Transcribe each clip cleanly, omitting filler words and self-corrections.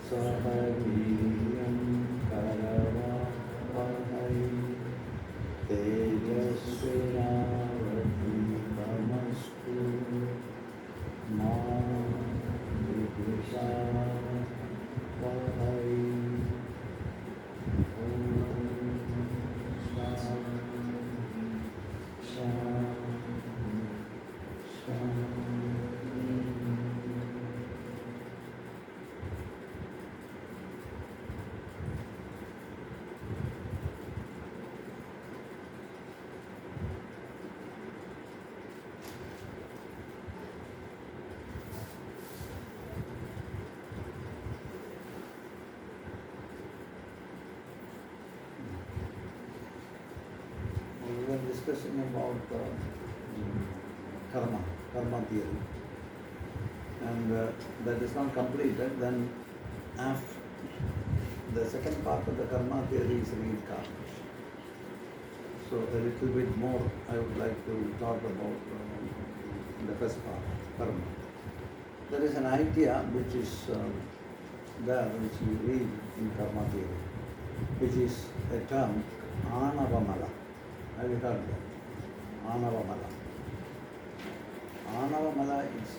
Sahaviriyam Karavahai Tejasvinavadhitamastu Ma Vidvishavahai Om Shanti Shanti. We were discussing about karma theory, and that is not completed. Then, after the second part of the karma theory is reincarnation. So, a little bit more I would like to talk about the first part, karma. There is an idea which is there, which you read in karma theory, which is a term, anavamala. Have you heard that? Anavamala. Anavamala is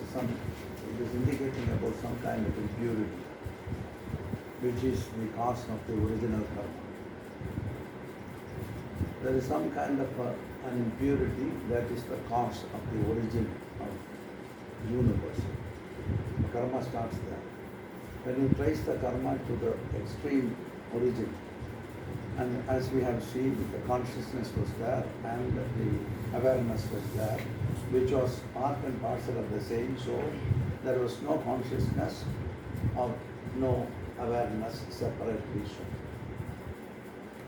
indicating about some kind of impurity, which is the cause of the original karma. There is some kind of an impurity that is the cause of the origin of the universe. The karma starts there. When you trace the karma to the extreme origin, and as we have seen, the consciousness was there and the awareness was there, which was part and parcel of the same soul. There was no consciousness or no awareness separately shown.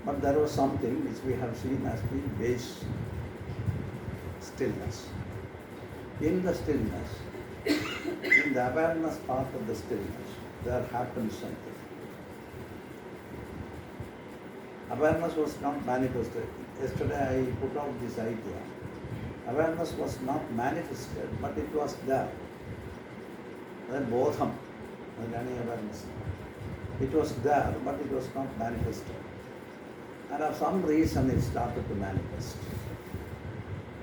But there was something which we have seen as the base stillness. In the stillness, in the awareness part of the stillness, there happened something. Awareness was not manifested. Yesterday I put out this idea. Awareness was not manifested, but it was there. That bodham, any awareness. It was there, but it was not manifested. And for some reason it started to manifest.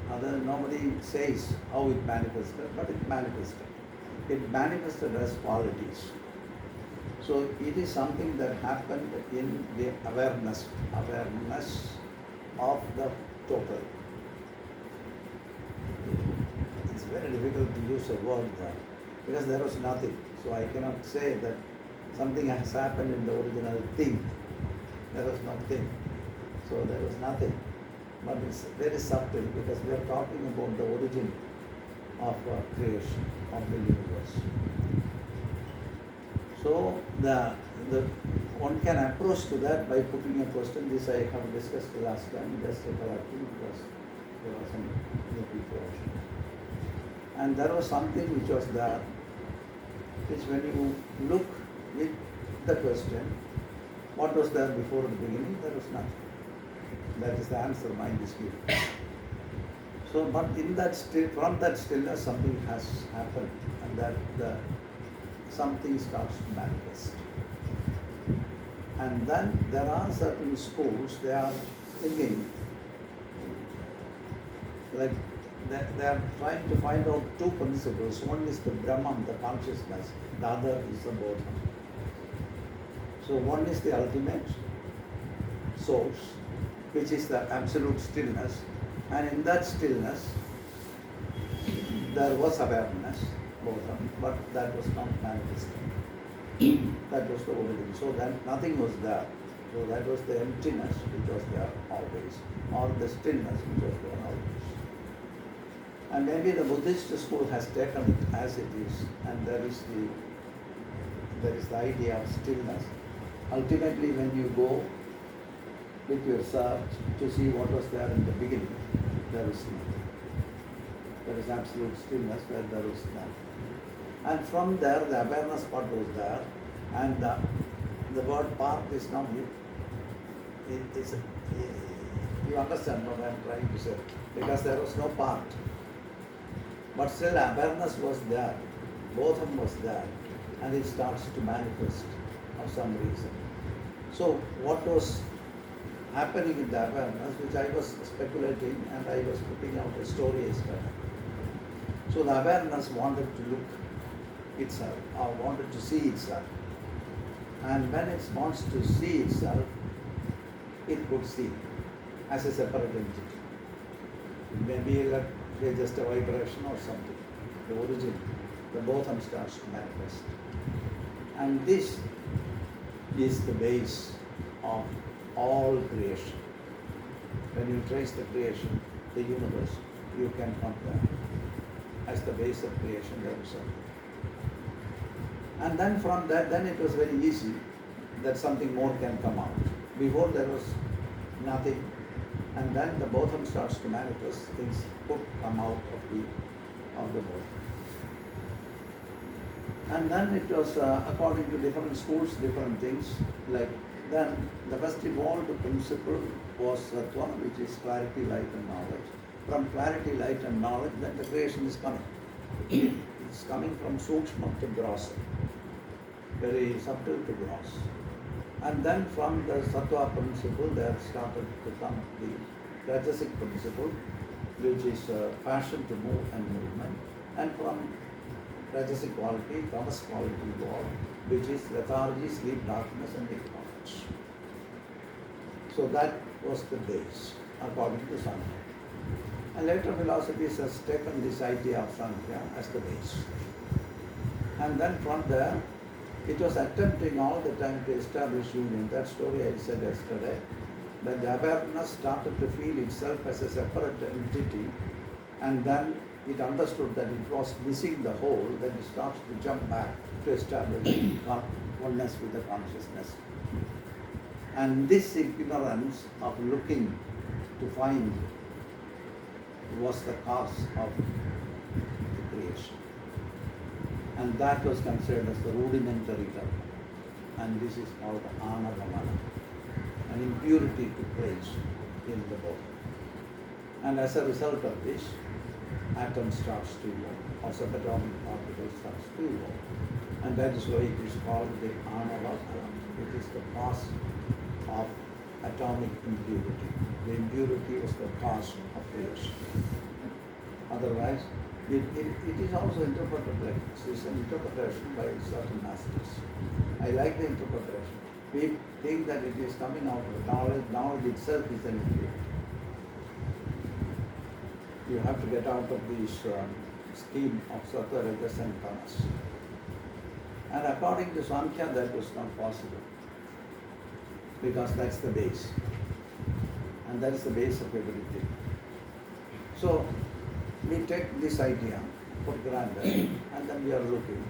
Nobody says how it manifested, but it manifested. It manifested as qualities. So it is something that happened in the awareness of the total. It's very difficult to use a word there because there was nothing. So I cannot say that something has happened in the original thing. There was nothing. So there was nothing. But it's very subtle because we are talking about the origin of creation, of the universe. So the one can approach to that by putting a question. This I have discussed last time, just recollecting because there was some new people. And there was something which was there, which when you look with the question, what was there before the beginning? There was nothing. That is the answer mind is giving. So, but in that from that stillness, something has happened, and that something starts to manifest. And then there are certain schools, they are thinking, like they are trying to find out two principles. One is the Brahman, the consciousness, the other is the Bodha. So one is the ultimate source, which is the absolute stillness, and in that stillness there was awareness, but that was not manifested. That was the origin. So then nothing was there. So that was the emptiness which was there always, or the stillness which was there always. And maybe the Buddhist school has taken it as it is, and there is the idea of stillness. Ultimately, when you go with your search to see what was there in the beginning, there is nothing. There is absolute stillness where there is none. And from there, the awareness part was there, and the word part is not, you understand what I am trying to say, because there was no part. But still awareness was there, botham was there, and it starts to manifest. of some reason. So what was happening in the awareness, which I was speculating and I was putting out a story yesterday. So the awareness wanted to look itself or wanted to see itself. And when it wants to see itself, it could see as a separate entity. It may be like just a vibration or something. The origin, the botham starts to manifest. And this is the base of all creation. When you trace the creation, the universe, you can come there. As the base of creation, there is something. And then from that, then it was very easy that something more can come out. Before there was nothing, and then the botham starts to manifest, things could come out of the botham. And then it was according to different schools, different things. Like then the first evolved principle was Sattva, which is clarity, light and knowledge. From clarity, light and knowledge, then the creation is coming. It's coming from Sukshma to gross, very subtle to gross. And then from the Sattva principle, there started to come the Rajasic principle, which is passion to move and movement. And from Rajasic quality, Tamas quality evolved, which is lethargy, sleep, darkness and ignorance. So that was the base, according to Santhi. And later philosophies has taken this idea of Sankhya as the base. And then from there, it was attempting all the time to establish union. That story I said yesterday, that the awareness started to feel itself as a separate entity, and then it understood that it was missing the whole, then it starts to jump back to establish oneness with the consciousness. And this ignorance of looking to find was the cause of the creation. And that was considered as the rudimentary level. And this is called anavamana, an impurity to place in the body. And as a result of this, atom starts to evolve, or subatomic particle starts to evolve. And that is why it is called the anavamana. It is the cause of atomic impurity. The impurity was the cause of creation. Otherwise, it is also interpreted like this. It's an interpretation by certain masters. I like the interpretation. We think that it is coming out of knowledge. Knowledge itself is an impurity. You have to get out of this scheme of Sattva, Rajas and Tamas. And according to Sankhya, that was not possible. Because that's the base. And that is the base of everything. So, we take this idea for granted and then we are looking.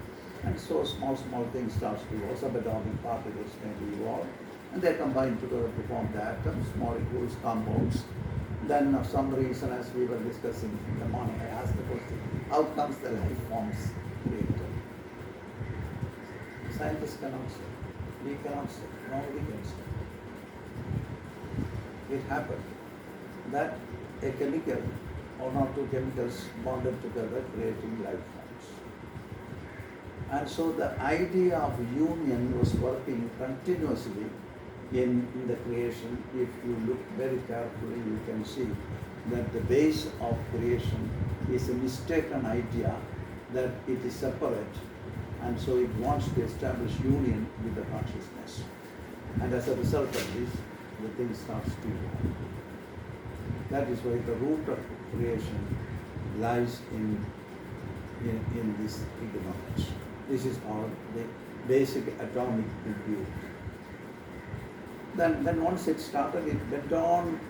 And so small things starts to evolve. Subatomic particles may be evolved. And they combine together to form the atoms, molecules, compounds. Then for some reason, as we were discussing in the morning, I asked the question, how comes the life forms created? Scientists cannot say. We cannot say. Nobody can say. It happened that a chemical, one or two chemicals bonded together creating life forms. And so the idea of union was working continuously in the creation. If you look very carefully, you can see that the base of creation is a mistaken idea that it is separate, and so it wants to establish union with the consciousness. And as a result of this, the thing starts to evolve. That is why the root of creation lies in this ignorance. This is called the basic atomic impurity. Then once it started, it went on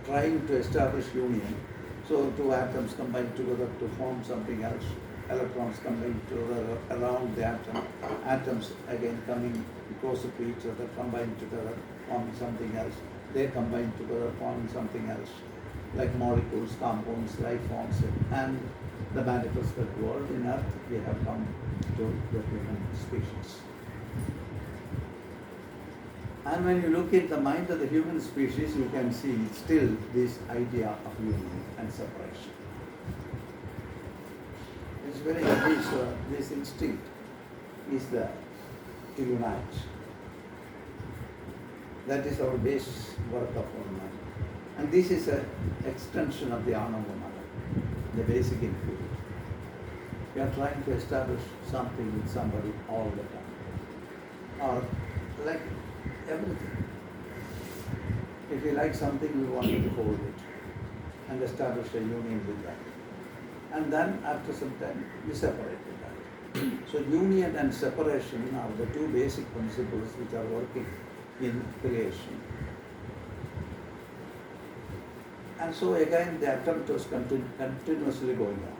trying to establish union. So two atoms combine together to form something else. Electrons combine together around the atom. Atoms again coming closer to each other, combine together, forming something else. They combine together, forming something else. Like molecules, compounds, life forms, and the manifested world. In Earth, we have come to the human species. And when you look at the mind of the human species, you can see still this idea of union and separation. It's very obvious, this instinct is there to unite. That is our base work of our mind. And this is an extension of the Ananda Mala, the basic impurity. We are trying to establish something with somebody all the time. Or like everything. If we like something, we want to hold it and establish a union with that. And then after some time, we separate with that. So union and separation are the two basic principles which are working in creation. And so again, the attempt was continuously going on.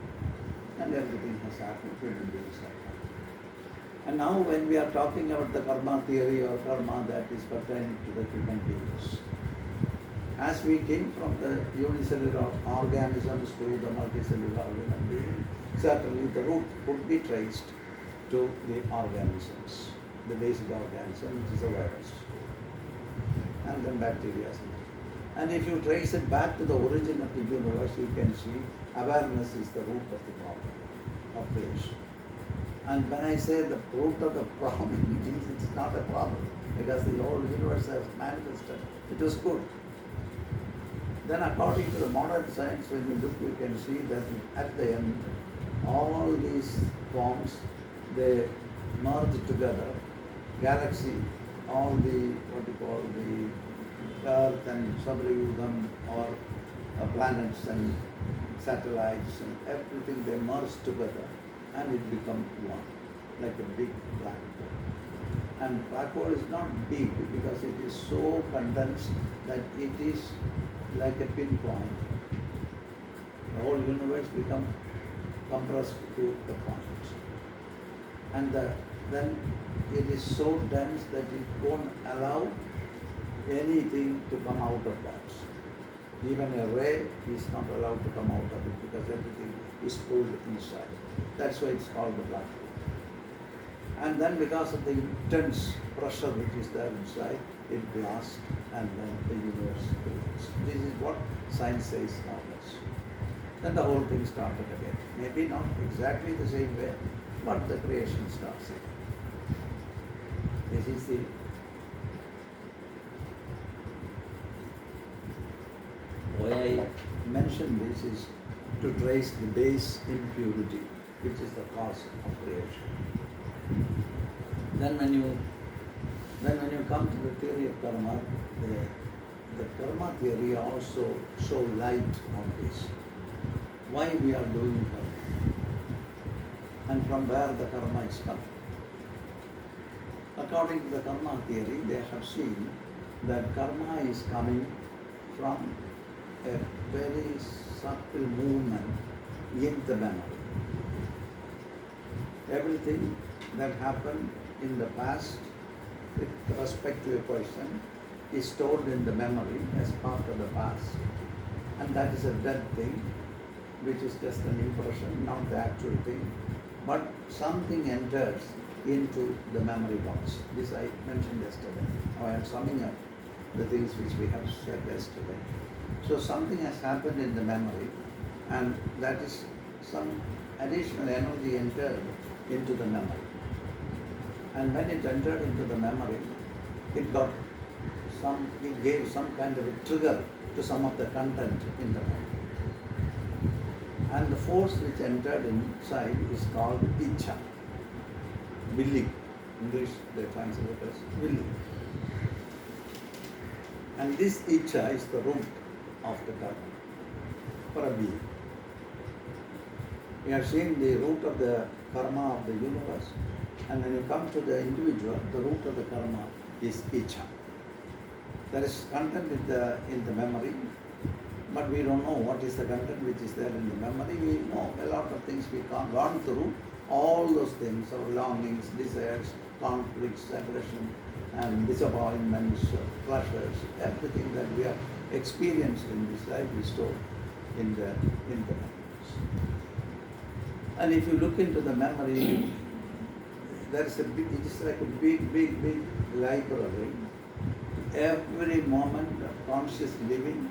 And everything has happened, human beings have happened. And now when we are talking about the karma theory or karma that is pertaining to the human beings, as we came from the unicellular organisms to the multicellular human being, certainly the root could be traced to the organisms, the basic organism, which is a virus, and then bacteria. And if you trace it back to the origin of the universe, you can see awareness is the root of the problem of creation. And when I say the root of the problem, it means it's not a problem, because the whole universe has manifested. It was good. Then according to the modern science, when you look, you can see that at the end, all these forms, they merge together. Galaxy, all the, what you call the Earth and Subrayudam, or planets and satellites and everything, they merge together and it becomes one, like a big black hole. And black hole is not big because it is so condensed that it is like a pinpoint. The whole universe becomes compressed to the point. And then it is so dense that it won't allow anything to come out of that. Even a ray is not allowed to come out of it because everything is pulled inside. That's why it's called the black hole. And then because of the intense pressure which is there inside, it blasts and then the universe creates. This is what science says nowadays. Then the whole thing started again. Maybe not exactly the same way, but the creation starts again. This is the why I mention this is to trace the base impurity, which is the cause of creation. Then when you come to the theory of karma, the karma theory also show light on this. Why we are doing karma and from where the karma is coming. According to the karma theory, they have seen that karma is coming from a very subtle movement in the memory. Everything that happened in the past with respect to a person is stored in the memory as part of the past. And that is a dead thing, which is just an impression, not the actual thing. But something enters into the memory box. This I mentioned yesterday. Now I am summing up the things which we have said yesterday. So something has happened in the memory, and that is some additional energy entered into the memory. And when it entered into the memory, it gave some kind of a trigger to some of the content in the memory. And the force which entered inside is called icha, willing. English they translate it as willing. And this icha is the root of the karma for a being. We have seen the root of the karma of the universe, and when you come to the individual, the root of the karma is icha. There is content in the memory, but we don't know what is the content which is there in the memory. We know a lot of things we can't gone through. All those things, our longings, desires, conflicts, aggression, and disappointments, pleasures, everything that we have experienced in this life is stored in the memories. And if you look into the memory, it is like a big library. Every moment of conscious living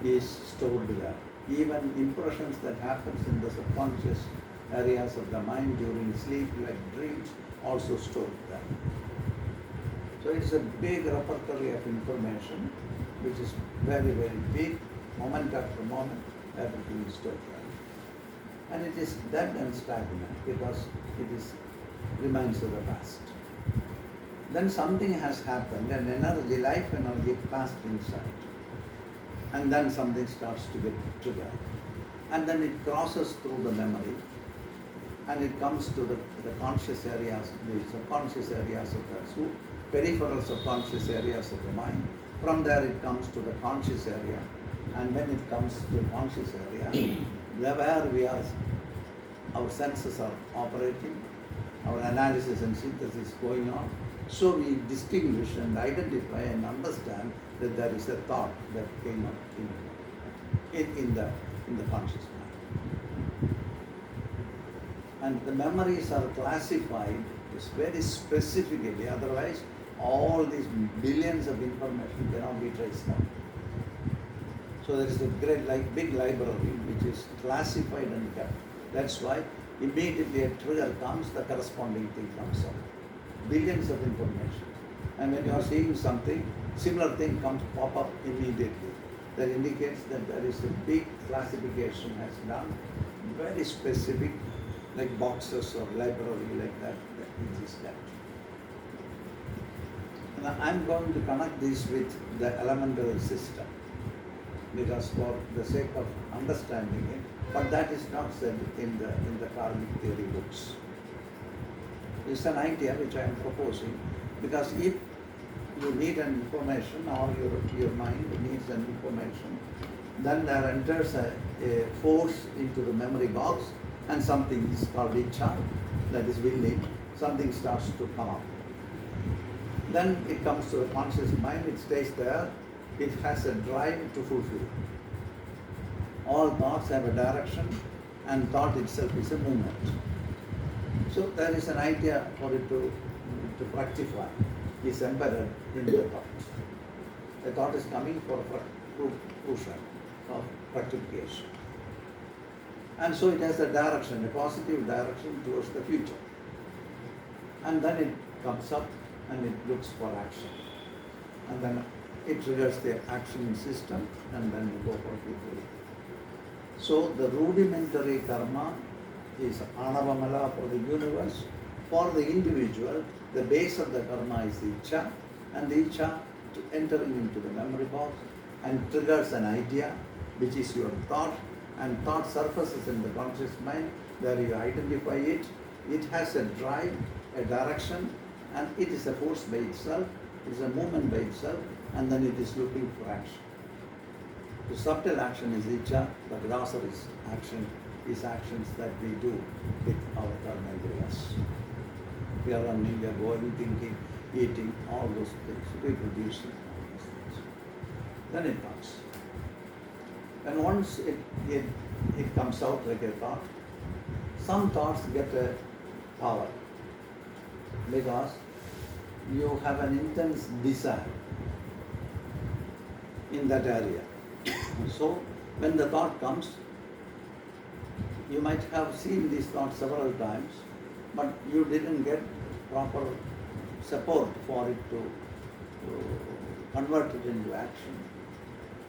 is stored there. Even impressions that happens in the subconscious areas of the mind during sleep, like dreams, also stored there. So it is a big repertory of information which is very, very big, moment after moment, everything is stored there. And it is dead and stagnant because it is remains of the past. Then something has happened, and energy, life energy passed inside. And then something starts to get triggered. And then it crosses through the memory, and it comes to the conscious areas, the subconscious areas of the peripheral subconscious areas of the mind. From there it comes to the conscious area, and when it comes to the conscious area, where we are, our senses are operating, our analysis and synthesis going on. So we distinguish and identify and understand that there is a thought that came up in the conscious mind. And the memories are classified very specifically, otherwise all these billions of information cannot be traced out. So there is a great, big library which is classified and kept. That's why immediately a trigger comes, the corresponding thing comes out. Billions of information. And when you are seeing something, similar thing pop up immediately. That indicates that there is a big classification has done, very specific, like boxes or library like that it is kept. Now I'm going to connect this with the elemental system, because for the sake of understanding it, but that is not said in the karmic theory books. It's an idea which I am proposing, because if you need an information or your mind needs an information, then there enters a force into the memory box, and something is called icha, that is willing, something starts to come up. Then it comes to the conscious mind, it stays there, it has a drive to fulfill. All thoughts have a direction, and thought itself is a movement. So there is an idea for it to fructify, is embedded in the thought. The thought is coming for fruition of fructification. And so it has a direction, a positive direction towards the future. And then it comes up and it looks for action. And then it triggers the action system, and then you go for fulfilling. So the rudimentary karma is anavamala for the universe. For the individual, the base of the karma is the icha, and the icha entering into the memory box and triggers an idea, which is your thought, and thought surfaces in the conscious mind. There you identify it. It has a drive, a direction, and it is a force by itself, it is a movement by itself, and then it is looking for action. The subtle action is icha, the grosser is action, is actions that we do with our karma. We are running, we are going, thinking, eating, all those things, reproducing, all those things. Then it comes. And once it comes out like a thought, some thoughts get a power because you have an intense desire in that area. So when the thought comes, you might have seen this thought several times, but you didn't get proper support for it to convert it into action.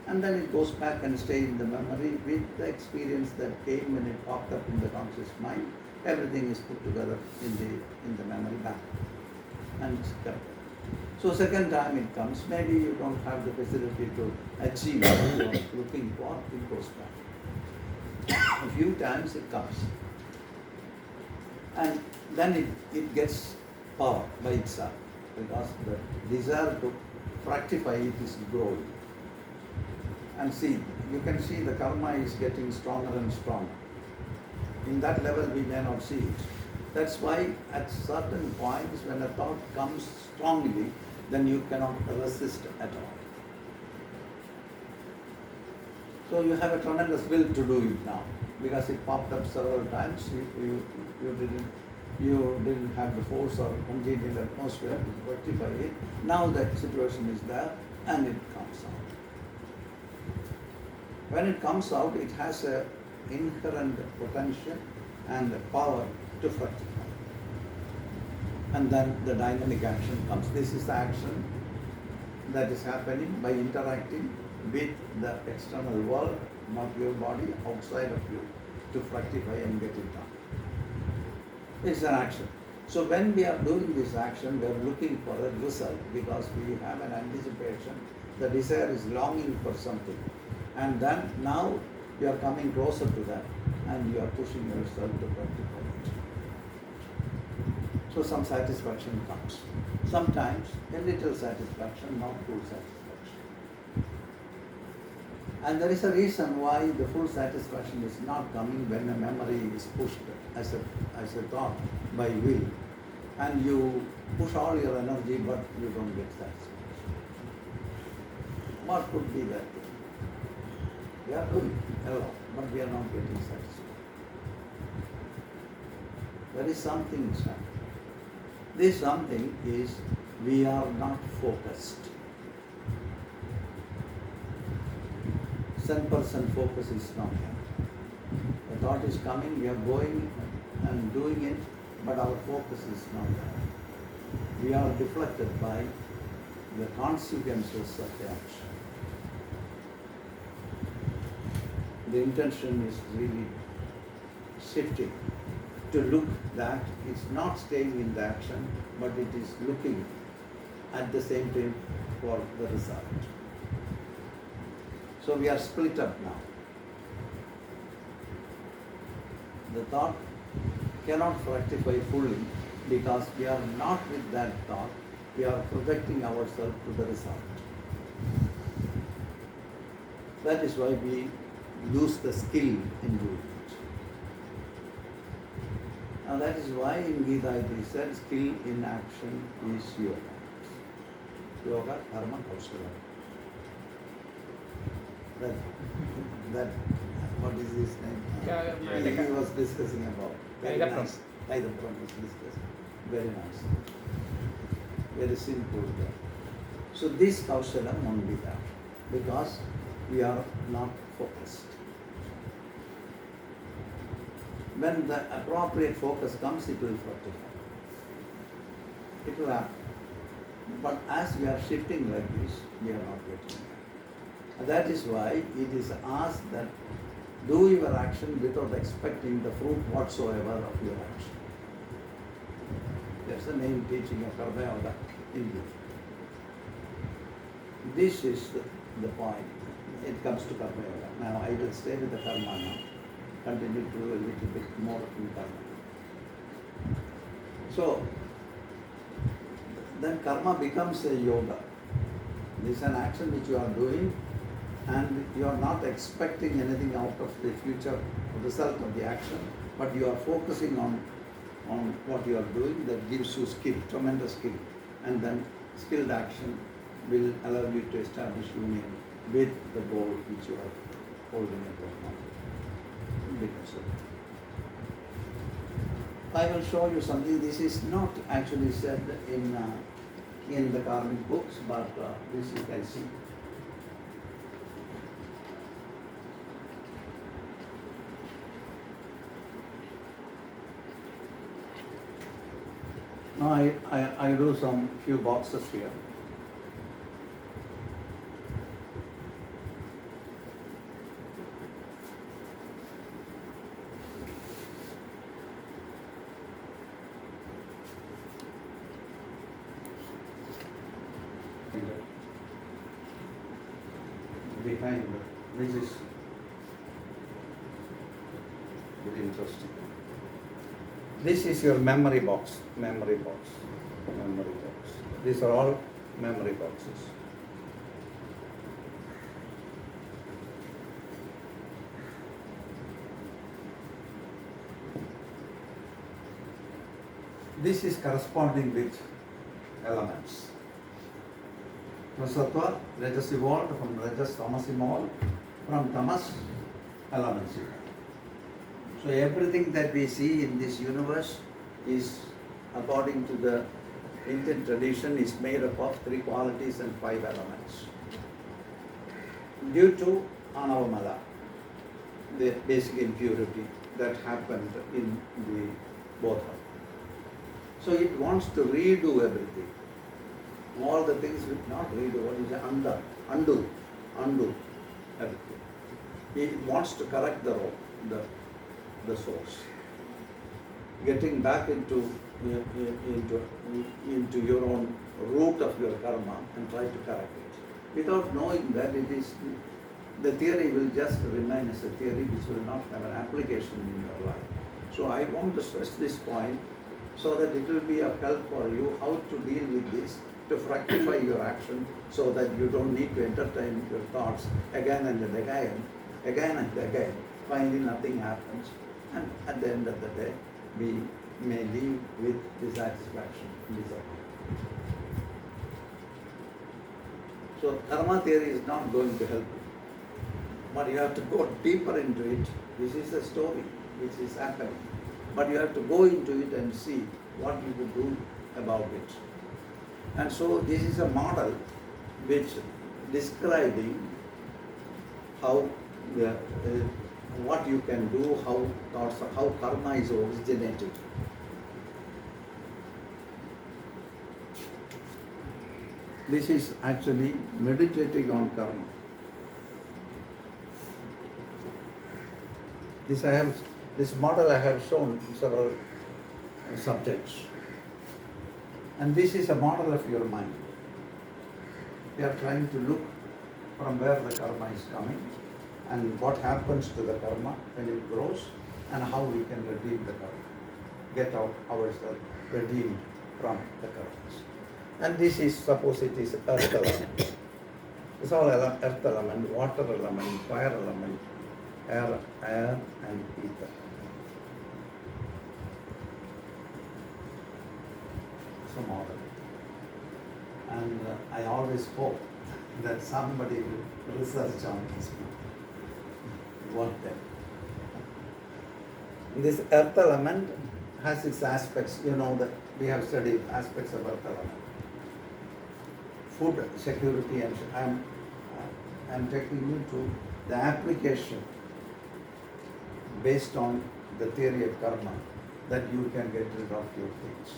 And then it goes back and stays in the memory with the experience that came when it popped up in the conscious mind. Everything is put together in the memory back and it's kept. So second time it comes, maybe you don't have the facility to achieve what you are looking for, it goes back. A few times it comes. And then it gets power by itself, because the desire to fructify it is growing. And see, you can see the karma is getting stronger and stronger. In that level we may not see it. That's why at certain points when a thought comes strongly, then you cannot resist at all. So you have a tremendous will to do it now, because it popped up several times. You didn't have the force or congenial atmosphere to rectify it. Now that situation is there and it comes out. When it comes out, it has an inherent potential and power to fructify. And then the dynamic action comes. This is the action that is happening by interacting with the external world, not your body, outside of you, to fructify and get it done. It's an action. So when we are doing this action, we are looking for a result because we have an anticipation. The desire is longing for something. And then now you are coming closer to that and you are pushing yourself to fructify it. So some satisfaction comes. Sometimes a little satisfaction, not full satisfaction. And there is a reason why the full satisfaction is not coming when a memory is pushed as a thought by will. And you push all your energy but you don't get satisfaction. What could be that thing? We are doing a lot, but we are not getting satisfaction. There is something is happening. This something is we are not focused. 10% focus is not there. The thought is coming, we are going and doing it, but our focus is not there. We are deflected by the consequences of the action. The intention is really shifting to look that it's not staying in the action, but it is looking at the same time for the result. So we are split up now. The thought cannot fructify fully because we are not with that thought, we are projecting ourselves to the result. That is why we lose the skill in doing it. And that is why in Gita it is said, skill in action is yoga. Yoga, karma, kausala. That, what is his name? He was discussing about. Very nice. Kaidapram was discussing. Very nice. Very simple. So this kausalam won't be there because we are not focused. When the appropriate focus comes, it will fructify. It will happen. But as we are shifting like this, we are not getting that. That is why it is asked that do your action without expecting the fruit whatsoever of your action. That's the main teaching of Karma Yoga in Gita. This is the point. It comes to Karma Yoga. Now I will stay with the Karma now. Continue to do a little bit more in Karma. So, then Karma becomes a yoga. This is an action which you are doing and you are not expecting anything out of the future result of the action, but you are focusing on what you are doing. That gives you skill, tremendous skill. And then skilled action will allow you to establish union with the goal which you are holding at that moment. Because of it. I will show you something. This is not actually said in the karmic books, but this you can see. Now I do some few boxes here. Behind this is very interesting. This is your memory box. These are all memory boxes. This is corresponding with elements. From Sattva, Rajas evolved, from Rajas, Tamas evolved, from Tamas, elements evolved. So everything that we see in this universe is, according to the Indian tradition, is made up of 3 qualities and 5 elements. Due to anavamala, the basic impurity that happened in the both. So it wants to redo everything. All the things which not redo, what is it? Undo everything. It wants to correct the source. Getting back into your own root of your karma and try to correct it. Without knowing that it is, the theory will just remain as a theory which will not have an application in your life. So I want to stress this point so that it will be of help for you how to deal with this, to fructify your action so that you don't need to entertain your thoughts again and again, finally nothing happens, and at the end of the day we may leave with dissatisfaction, disappointment. So karma theory is not going to help you, but you have to go deeper into it. This is a story which is happening, but you have to go into it and see what you could do about it. And so this is a model which describing how what you can do, how karma is originated. This is actually meditating on karma. This model I have shown several subjects. And this is a model of your mind. We are trying to look from where the karma is coming and what happens to the karma when it grows and how we can redeem the karma, get out ourselves redeemed from the karmas. And this is, suppose it is earth element. It's all earth element, water element, fire element, air and ether. Model. And I always hope that somebody will research on this one day. This earth element has its aspects, that we have studied aspects of earth element. Food security, and I'm taking you to the application based on the theory of karma that you can get rid of your things.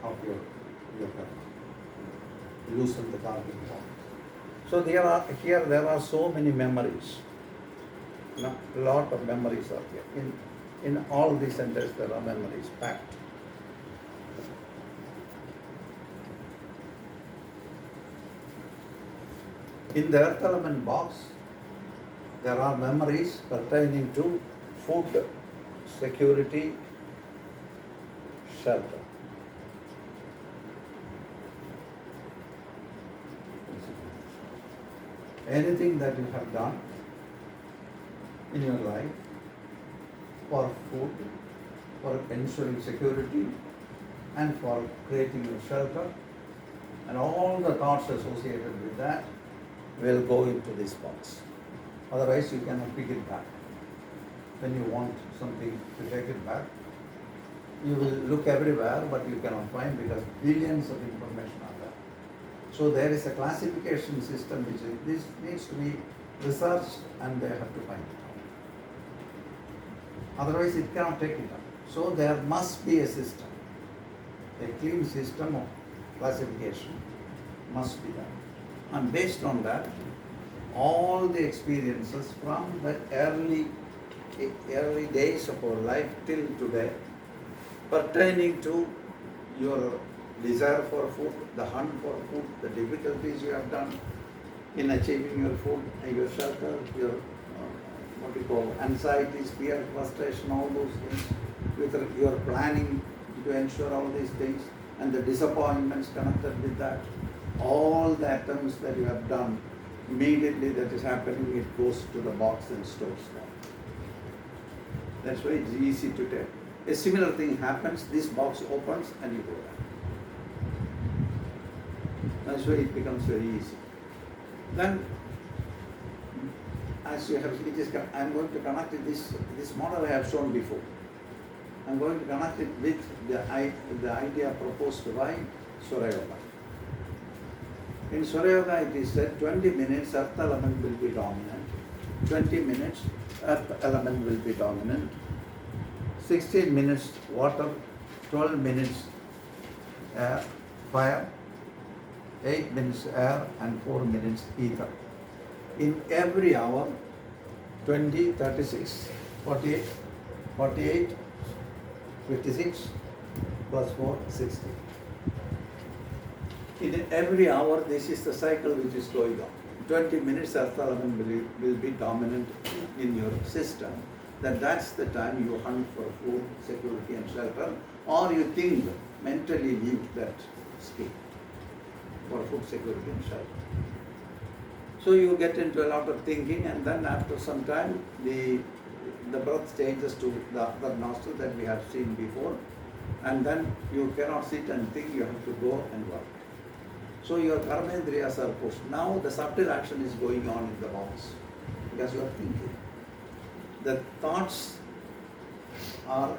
Of your karma, loosen the karmic bond. So there are so many memories. A lot of memories are here. In all these centers there are memories packed. In the earth element box, there are memories pertaining to food, security, shelter. Anything that you have done in your life for food, for ensuring security, and for creating a shelter, and all the thoughts associated with that will go into this box. Otherwise, you cannot pick it back. When you want something to take it back, you will look everywhere, but you cannot find because billions of information are there. So there is a classification system which this needs to be researched and they have to find it out. Otherwise it cannot take it up. So there must be a system. A clean system of classification must be done. And based on that, all the experiences from the early days of our life till today pertaining to your desire for food, the hunt for food, the difficulties you have done in achieving your food, your shelter, your anxieties, fear, frustration, all those things, with your planning to ensure all these things, and the disappointments connected with that, all the attempts that you have done, immediately that is happening, it goes to the box and stores that. That's why it's easy to take. A similar thing happens, this box opens and you go back. That's why it becomes very easy. Then, as you have, I'm going to connect it, this model I have shown before. I'm going to connect it with the idea proposed by Surayoga. In Surayoga it is said 20 minutes earth element will be dominant, 20 minutes earth element will be dominant, 16 minutes water 12 minutes air, fire, 8 minutes air, and 4 minutes ether. In every hour, 20, 36, 48, 48, 56, plus 4, 60. In every hour, this is the cycle which is going on. 20 minutes earth element will be dominant in your system. That's the time you hunt for food, security and shelter, or you think mentally leave that state for food, security and shelter. So you get into a lot of thinking, and then after some time the breath changes to the other nostril that we have seen before, and then you cannot sit and think, you have to go and work. So your karmendriyas are pushed. Now the subtle action is going on in the bones because you are thinking. The thoughts are,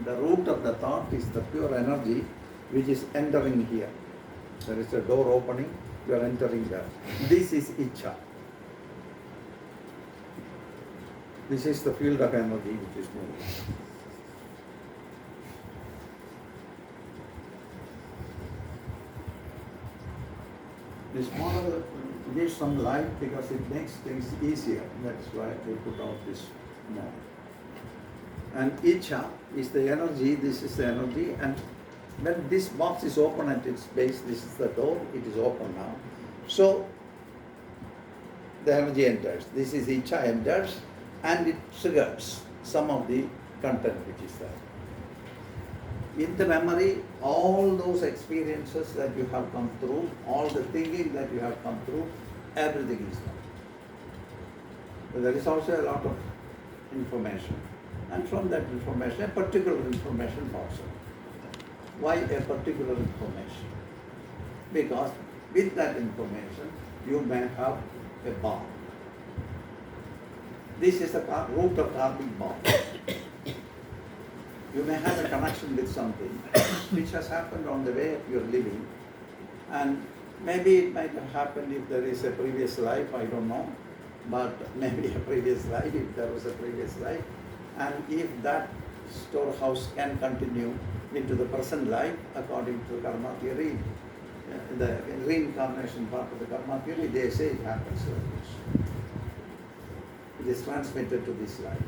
the root of the thought is the pure energy which is entering here. There is a door opening, you are entering there. This is Icha. This is the field of energy which is moving. This model gives some light because it makes things easier. That's why they put out this model. And Icha is the energy, this is the energy, and when this box is open at its base, this is the door, it is open now. So the energy enters. This is Icha enters and it triggers some of the content which is there. In the memory, all those experiences that you have come through, all the thinking that you have come through, everything is there. But there is also a lot of information. And from that information, a particular information pops up. Why a particular information? Because with that information, you may have a bond. This is the root of karmic bond. You may have a connection with something which has happened on the way of your living, and maybe it might have happened if there is a previous life, I don't know, but maybe a previous life, if there was a previous life, and if that storehouse can continue into the present life according to karma theory, the reincarnation part of the karma theory, they say it happens like this. It is transmitted to this life,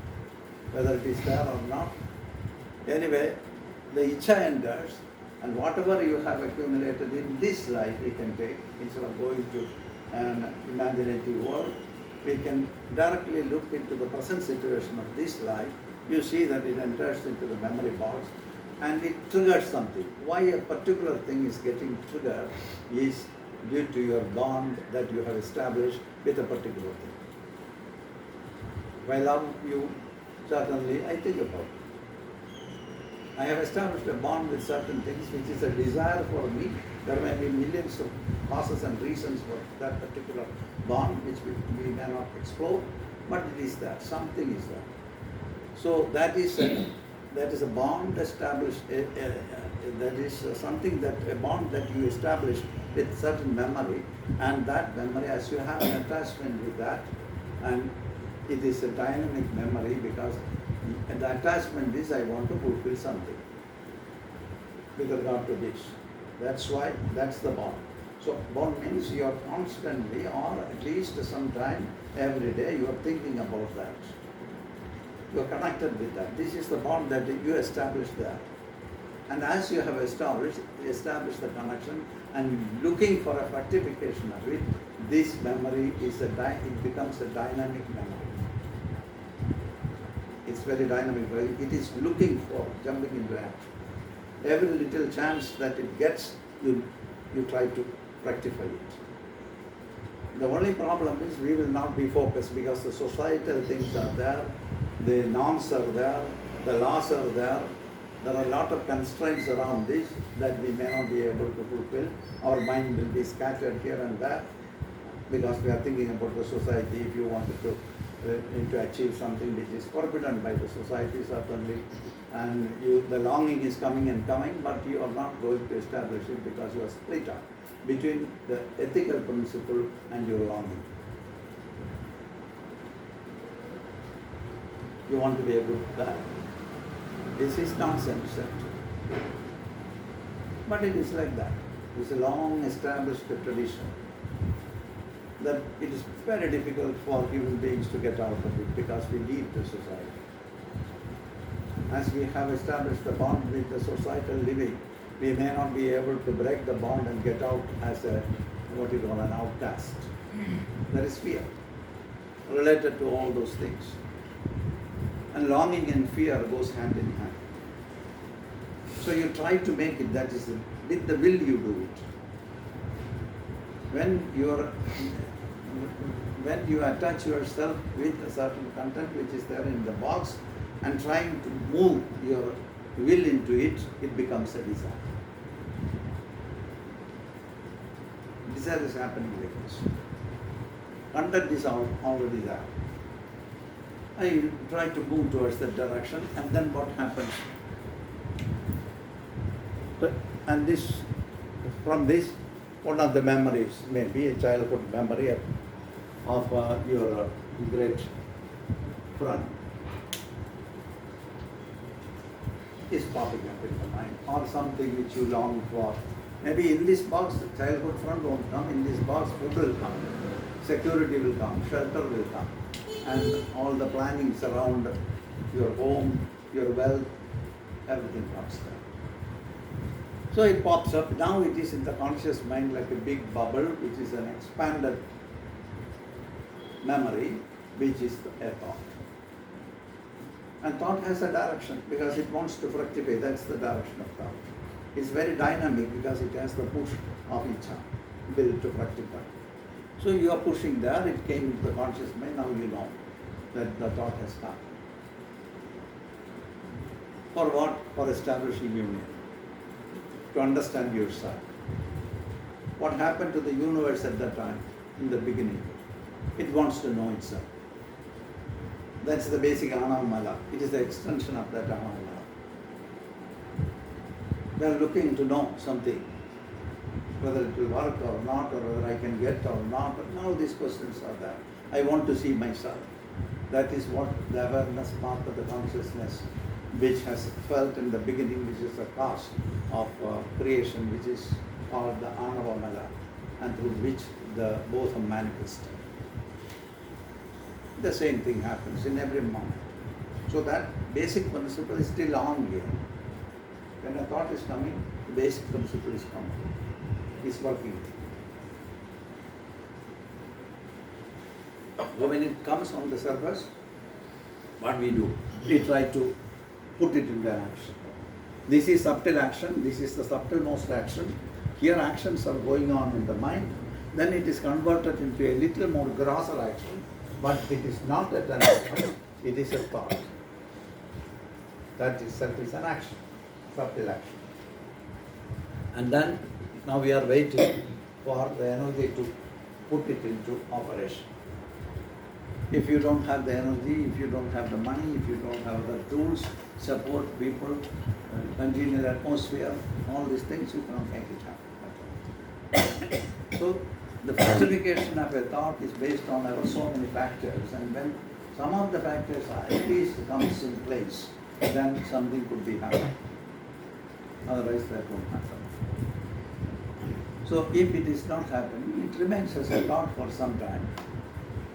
whether it is there or not. Anyway, the Icha enters, and whatever you have accumulated in this life, we can take, instead of going to an imaginative world, we can directly look into the present situation of this life. You see that it enters into the memory box and it triggers something. Why a particular thing is getting triggered is due to your bond that you have established with a particular thing. If I love you, certainly I think about it. I have established a bond with certain things which is a desire for me. There may be millions of causes and reasons for that particular bond which we may not explore, but it is there, something is there. So that is a bond established, that is something that, a bond that you establish with certain memory, and that memory, as you have an attachment with that, and it is a dynamic memory because the attachment is I want to fulfill something with regard to this. That's why, that's the bond. So bond means you are constantly, or at least sometime every day, you are thinking about that. You are connected with that. This is the bond that you establish there. And as you have established the connection and looking for a fructification of it, this memory is it becomes a dynamic memory. It's very dynamic, it is looking for, jumping into action. Every little chance that it gets, you try to rectify it. The only problem is we will not be focused because the societal things are there, the norms are there, the laws are there. There are a lot of constraints around this that we may not be able to fulfill. Our mind will be scattered here and there because we are thinking about the society. If you wanted to achieve something which is forbidden by the society, certainly, and the longing is coming and coming, but you are not going to establish it because you are split up between the ethical principle and your longing. You want to be able to die. This is nonsense actually. But it is like that. It's a long established tradition that it is very difficult for human beings to get out of it because we leave the society. As we have established the bond with the societal living, we may not be able to break the bond and get out as a, what you call, an outcast. There is fear related to all those things. And longing and fear goes hand in hand. So you try to make it, that is, with the will you do it. When you attach yourself with a certain content which is there in the box and trying to move your will into it, it becomes a desire. Desire is happening like this. Content is already there. I try to move towards that direction, and then what happens? And this, from this, one of the memories, maybe a childhood memory of your great friend is popping up in the mind, or something which you long for. Maybe in this box, the childhood friend won't come. In this box, food will come, security will come, shelter will come, and all the plannings around your home, your wealth, everything comes there. So it pops up. Now it is in the conscious mind like a big bubble, which is an expanded memory, which is a thought. And thought has a direction because it wants to fructify. That's the direction of thought. It's very dynamic because it has the push of icha, will to fructify. So you are pushing there, it came into the conscious mind, now you know that the thought has come. For what? For establishing union. To understand yourself. What happened to the universe at that time, in the beginning? It wants to know itself. That's the basic anamala. It is the extension of that anamala. We are looking to know something, whether it will work or not, or whether I can get or not. But now these questions are there. I want to see myself. That is what the awareness part of the consciousness, which has felt in the beginning, which is the cause of creation, which is called the anavamala, and through which the both are manifested. The same thing happens in every moment. So that basic principle is still on here. When a thought is coming, the basic principle is coming. It's working. So when it comes on the surface, what we do? We try to put it into action. This is subtle action, this is the subtlemost action. Here actions are going on in the mind, then it is converted into a little more grosser action, but it is not an action, it is a thought. That itself is an action, subtle action. And then, now we are waiting for the energy to put it into operation. If you don't have the energy, if you don't have the money, if you don't have the tools, support people, congenial atmosphere, all these things, you cannot make it happen. So the fructification of a thought is based on so many factors, and when some of the factors are at least comes in place, then something could be happening. Otherwise that won't happen. So if it is not happening, it remains as a thought for some time.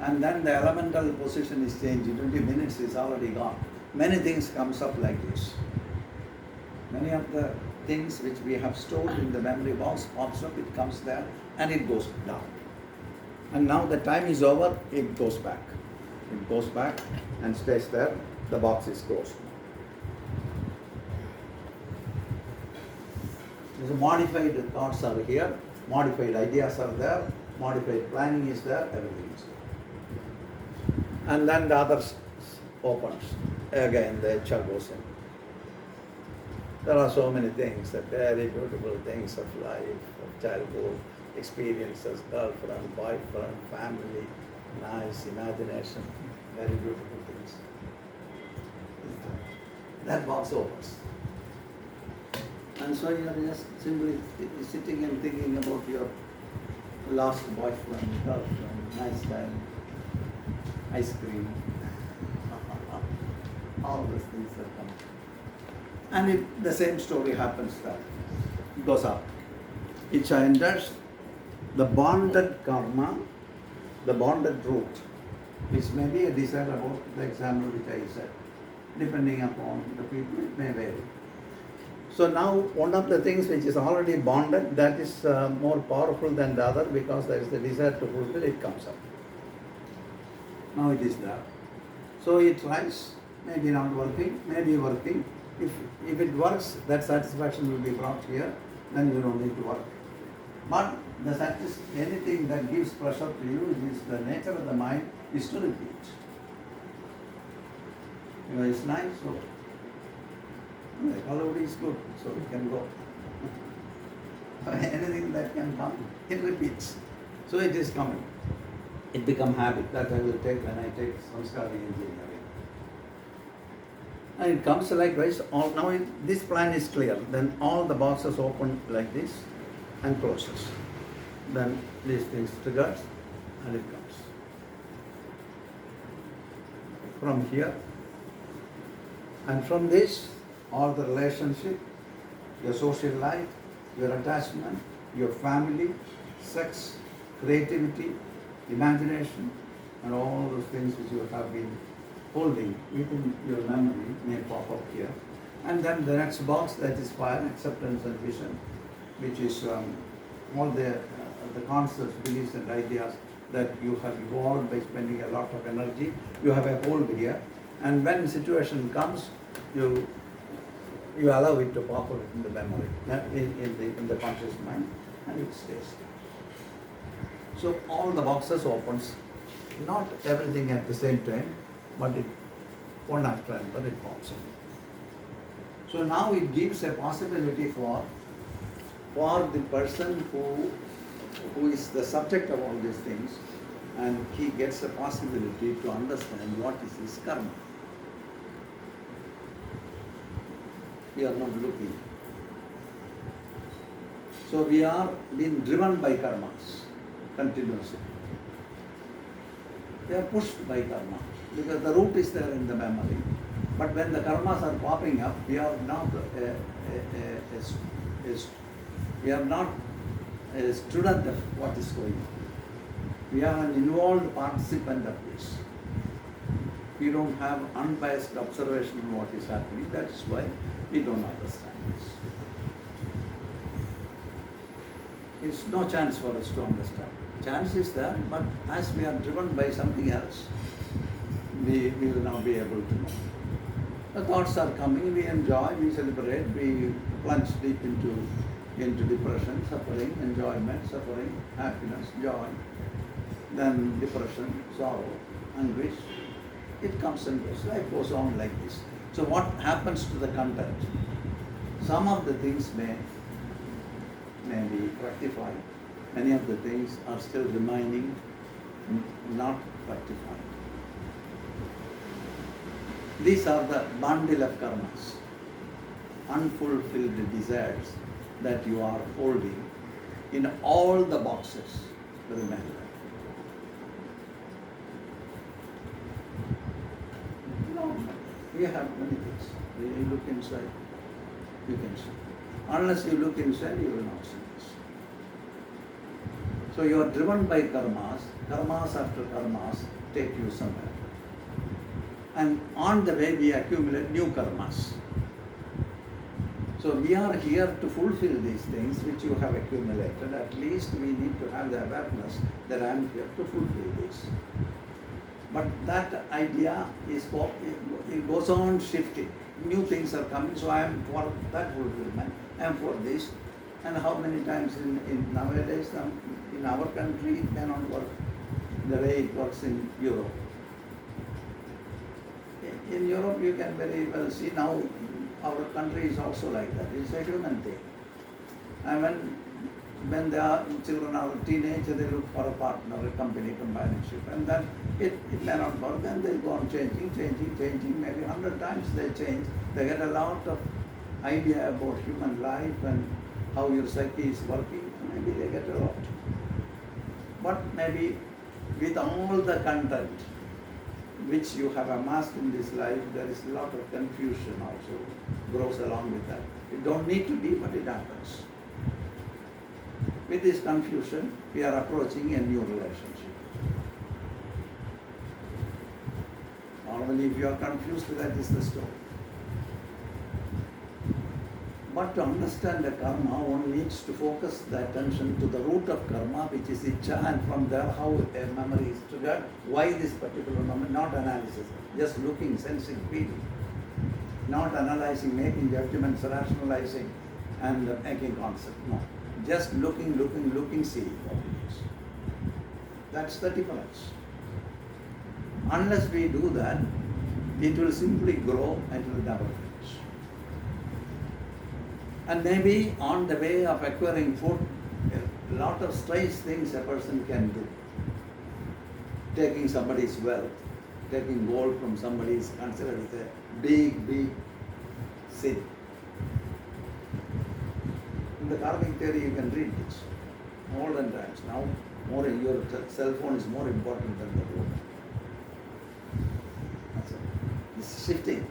And then the elemental position is changed. 20 minutes is already gone. Many things comes up like this. Many of the things which we have stored in the memory box pops up, it comes there, and it goes down. And now the time is over, it goes back. It goes back and stays there, the box is closed. So modified thoughts are here, modified ideas are there, modified planning is there, everything is there. And then the others opens. Again, the icha goes in. There are so many things, the very beautiful things of life, of childhood, experiences, girlfriend, boyfriend, family, nice imagination, very beautiful things. That box opens. And so you are just simply sitting and thinking about your last boyfriend, girlfriend, nice time, ice cream, all those things are coming. And the same story happens there. It goes up. It enters the bonded karma, the bonded root, which may be a desire about the example which I said. Depending upon the people, it may vary. So now one of the things which is already bonded, that is more powerful than the other because there is the desire to fulfill, it comes up. Now it is there. So it tries, maybe not working, maybe working. If it works, that satisfaction will be brought here, then you don't need to work. But anything that gives pleasure to you is the nature of the mind is to repeat. It's nice, so the quality is good, so it can go. Anything that can come, it repeats. So it is coming. It becomes habit that I will take when I take samskara engineering. And it comes likewise. Now this plan is clear. Then all the boxes open like this and closes. Then these things triggers and it comes. From here and from this, all the relationship, your social life, your attachment, your family, sex, creativity, imagination, and all those things which you have been holding within your memory may pop up here. And then the next box, that is fire, acceptance and vision, which is all the concepts, beliefs and ideas that you have evolved by spending a lot of energy. You have a hold here. And when situation comes, you allow it to pop up in the memory, in the conscious mind, and it stays. So all the boxes opens, not everything at the same time, but one after another it pops in. So now it gives a possibility for the person who is the subject of all these things, and he gets a possibility to understand what is his karma. We are not looking. So we are being driven by karmas continuously. We are pushed by karma because the root is there in the memory. But when the karmas are popping up, we are not a student of what is going on. We are an involved participant of this. We don't have unbiased observation of what is happening. That is why we don't understand this. It's no chance for us to understand. Chance is there, but as we are driven by something else, we will not be able to know. The thoughts are coming, we enjoy, we celebrate, we plunge deep into depression, suffering, enjoyment, suffering, happiness, joy, then depression, sorrow, anguish. It comes and goes. Life goes on like this. So what happens to the content? Some of the things may be rectified. Many of the things are still remaining not rectified. These are the bundle of karmas, unfulfilled desires that you are holding in all the boxes. Remember. We have many things. When you look inside, you can see. Unless you look inside, you will not see this. So you are driven by karmas. Karmas after karmas take you somewhere. And on the way we accumulate new karmas. So we are here to fulfill these things which you have accumulated. At least we need to have the awareness that I am here to fulfill this. But that idea it goes on shifting. New things are coming, so I am for that fulfillment, I am for this. And how many times in nowadays, in our country, it cannot work the way it works in Europe. In Europe, you can very well see now, our country is also like that. It's a human thing. And when children are teenage, they look for a partner, a company, companionship, and then it may not work, and they go on changing, maybe 100 times they change. They get a lot of idea about human life and how your psyche is working, maybe they get a lot. But maybe with all the content, which you have amassed in this life, there is a lot of confusion also grows along with that. It don't need to be, but it happens. With this confusion, we are approaching a new relationship. Normally, if you are confused, that is the story. But to understand the karma, one needs to focus the attention to the root of karma, which is ichcha, and from there how a memory is triggered, why this particular memory, not analysis, just looking, sensing, feeling, not analyzing, making judgments, rationalizing, and making concept. No, just looking, seeing what it is. That's the difference. Unless we do that, it will simply grow and it will never finish. And maybe on the way of acquiring food, a lot of strange things a person can do. Taking somebody's wealth, taking gold from somebody is considered as a big sin. In the karmic theory, you can read this. Olden times, now your cell phone is more important than the gold. That's it. It's shifting.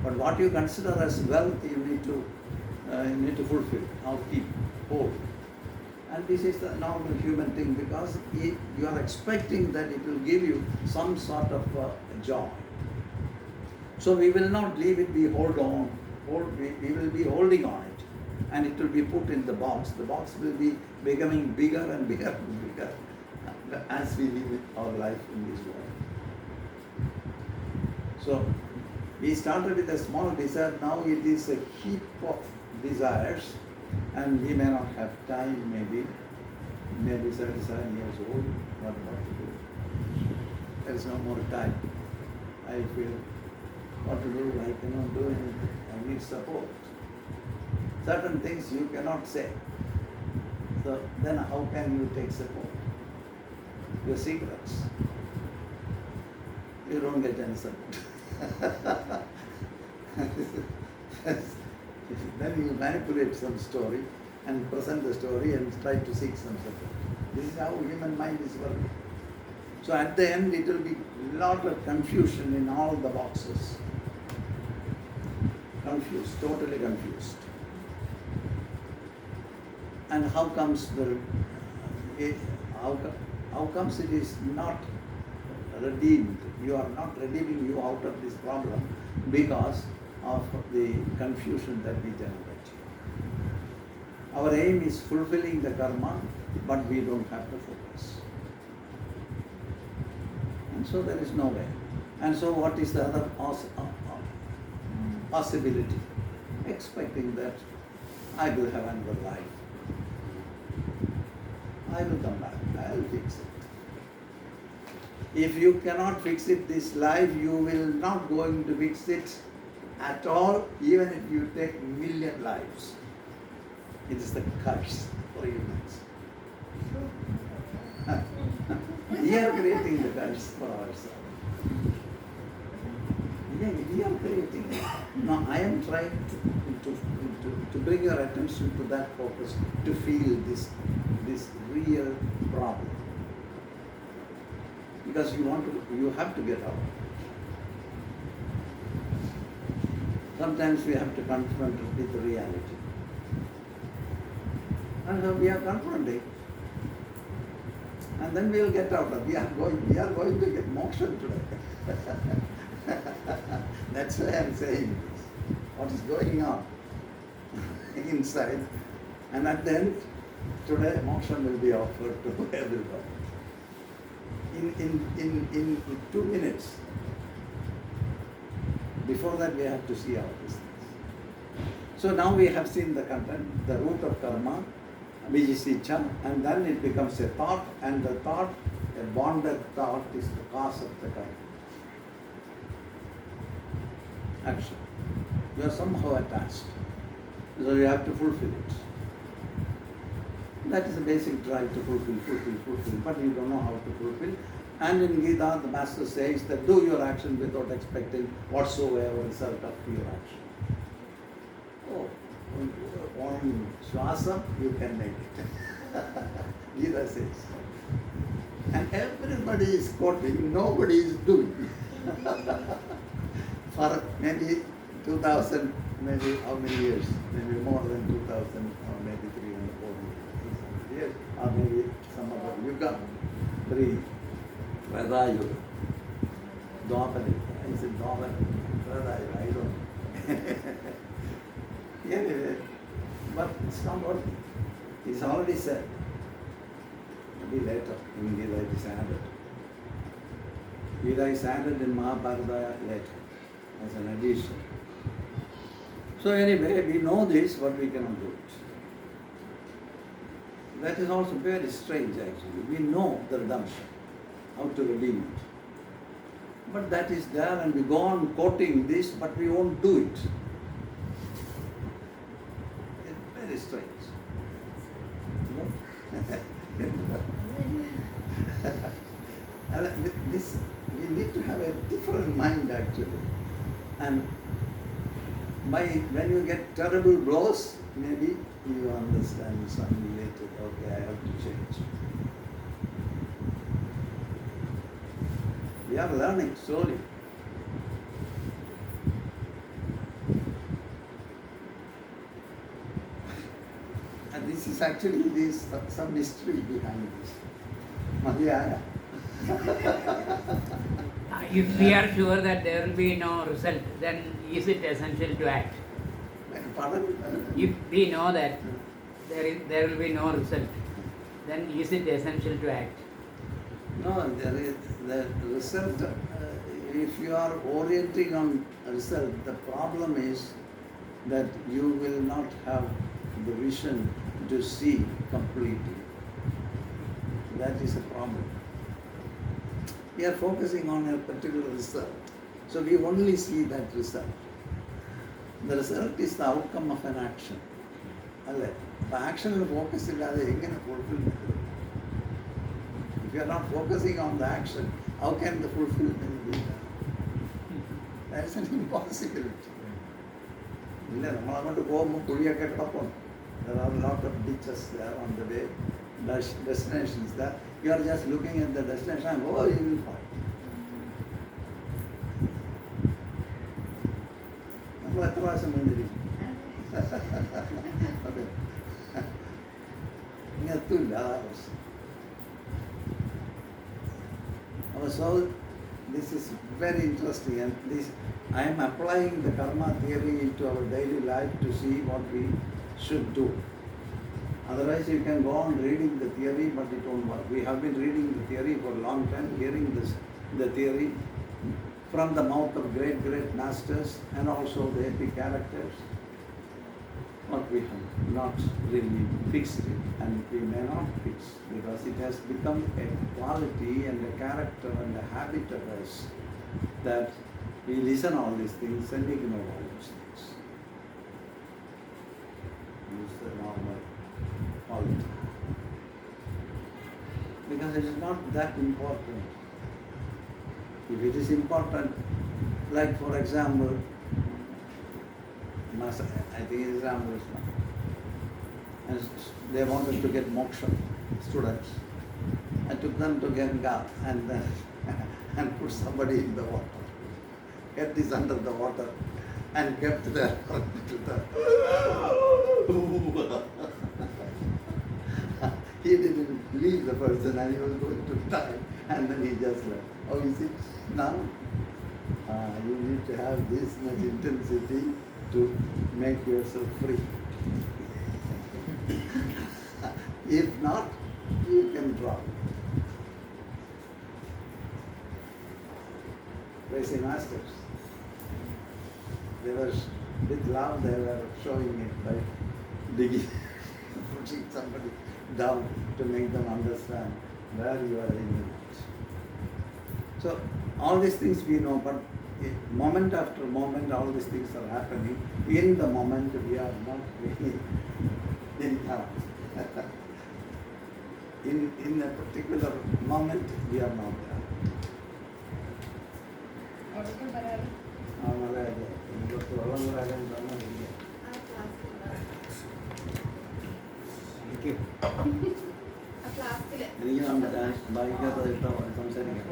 But what you consider as wealth, you need to fulfill, or keep, hold. And this is the normal human thing, because you are expecting that it will give you some sort of joy. So we will not leave it, we will be holding on it, and it will be put in the box. The box will be becoming bigger and bigger and bigger as we live our life in this world. So we started with a small desire, now it is a heap of desires, and we may not have time, maybe 77 years old, what to do? There is no more time. I feel what to do, I cannot do anything, I need support. Certain things you cannot say. So then how can you take support? Your secrets. You don't get any support. Then you manipulate some story and present the story and try to seek some support. This is how human mind is working. So at the end it will be a lot of confusion in all the boxes. Confused, totally confused. And how comes it is not redeemed? You are not redeeming you out of this problem because of the confusion that we generate. Our aim is fulfilling the karma, but we don't have the focus. And so there is no way. And so what is the other possibility? Expecting that I will have another life. I will come back, I will fix it. If you cannot fix it this life, you will not going to fix it at all, even if you take 1,000,000 lives. It is the curse for humans. We are creating the curse for ourselves. Yeah, we are creating it. Now I am trying to bring your attention to that focus, to feel this real problem. Because you have to get out. Sometimes we have to confront it with the reality. And so we are confronting. And then we will get out of it. We are going to get moksha today. That's why I am saying this. What is going on inside. And at the end, today moksha will be offered to everybody. In 2 minutes. Before that we have to see all these things. So now we have seen the content, the root of karma, which is ichcha, and then it becomes a thought, and the thought, a bonded thought, is the cause of the karma. Action. You are somehow attached. So you have to fulfill it. That is the basic drive to fulfill, but you don't know how to fulfill. And in Gita, the Master says that do your action without expecting whatsoever result of your action. Oh, on Swasa, you can make it. Gita says. And everybody is quoting, nobody is doing. For maybe 2000, maybe how many years? Maybe more than 2000 or maybe 300, 400 years, or maybe some other yuga. Three. Where are you? Dwapara. I said Dwapara. Where are you? I don't know. Anyway, but it's not what he's already said. Maybe later in Gita it is added. Gita is added in Mahabharata later as an addition. So anyway, we know this, but we cannot do it. That is also very strange actually. We know the redemption, how to redeem it. But that is there and we go on quoting this, but we won't do it. It's very strange. And this, we need to have a different mind actually. And when you get terrible blows, maybe you understand something later, okay, I have to change. We are learning slowly. And this is actually some mystery behind this. Madhyaya. If we are sure that there will be no result, then is it essential to act? Pardon? If we know that there will be no result, then is it essential to act? No, there is the result. If you are orienting on result, the problem is that you will not have the vision to see completely. That is a problem. We are focusing on a particular result. So we only see that result. The result is the outcome of an action. The action will focus on fulfillment. If you are not focusing on the action, how can the fulfillment be done? That is an impossibility. There are a lot of ditches there on the way, destinations there. You are just looking at the destination and oh, you will find. So this is very interesting, and this I am applying the karma theory into our daily life to see what we should do. Otherwise you can go on reading the theory, but it won't work. We have been reading the theory for a long time, hearing the theory from the mouth of great masters and also the epic characters. But we have not really fixed it, and we may not fix, because it has become a quality and a character and a habit of us that we listen all these things and ignore all those things. Use the normal quality. Because it is not that important. If it is important, like for example, I think it is Ramakrishna, and they wanted to get moksha, students. I took them to Ganga and then and put somebody in the water, kept this under the water and kept there he didn't leave the person and he was going to die, and then he just left. Oh, you see, now you need to have this much intensity to make yourself free. If not, you can drop. Crazy masters. They were, with love, they were showing it by digging, pushing somebody down to make them understand where you are in it. So, all these things we know, but moment after moment, all these things are happening. In the moment, we are not really in in a particular moment, we are not there. എനിക്ക് നമ്മുടെ സംസാരിക്കാം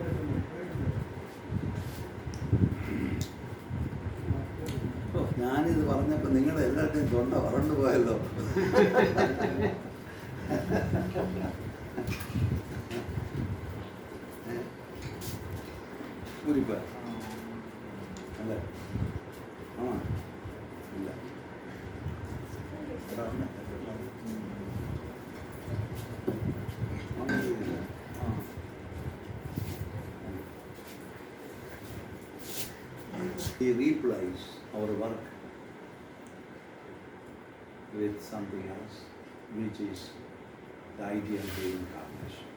ഞാനിത് പറഞ്ഞപ്പോൾ നിങ്ങളുടെ എല്ലാവരുടെയും തൊണ്ട വരണ്ടു പോയല്ലോ. ഊരിപ്പോ അല്ലേ? ആണോ? ഇല്ല. He replies our work with something else, which is the idea of reincarnation.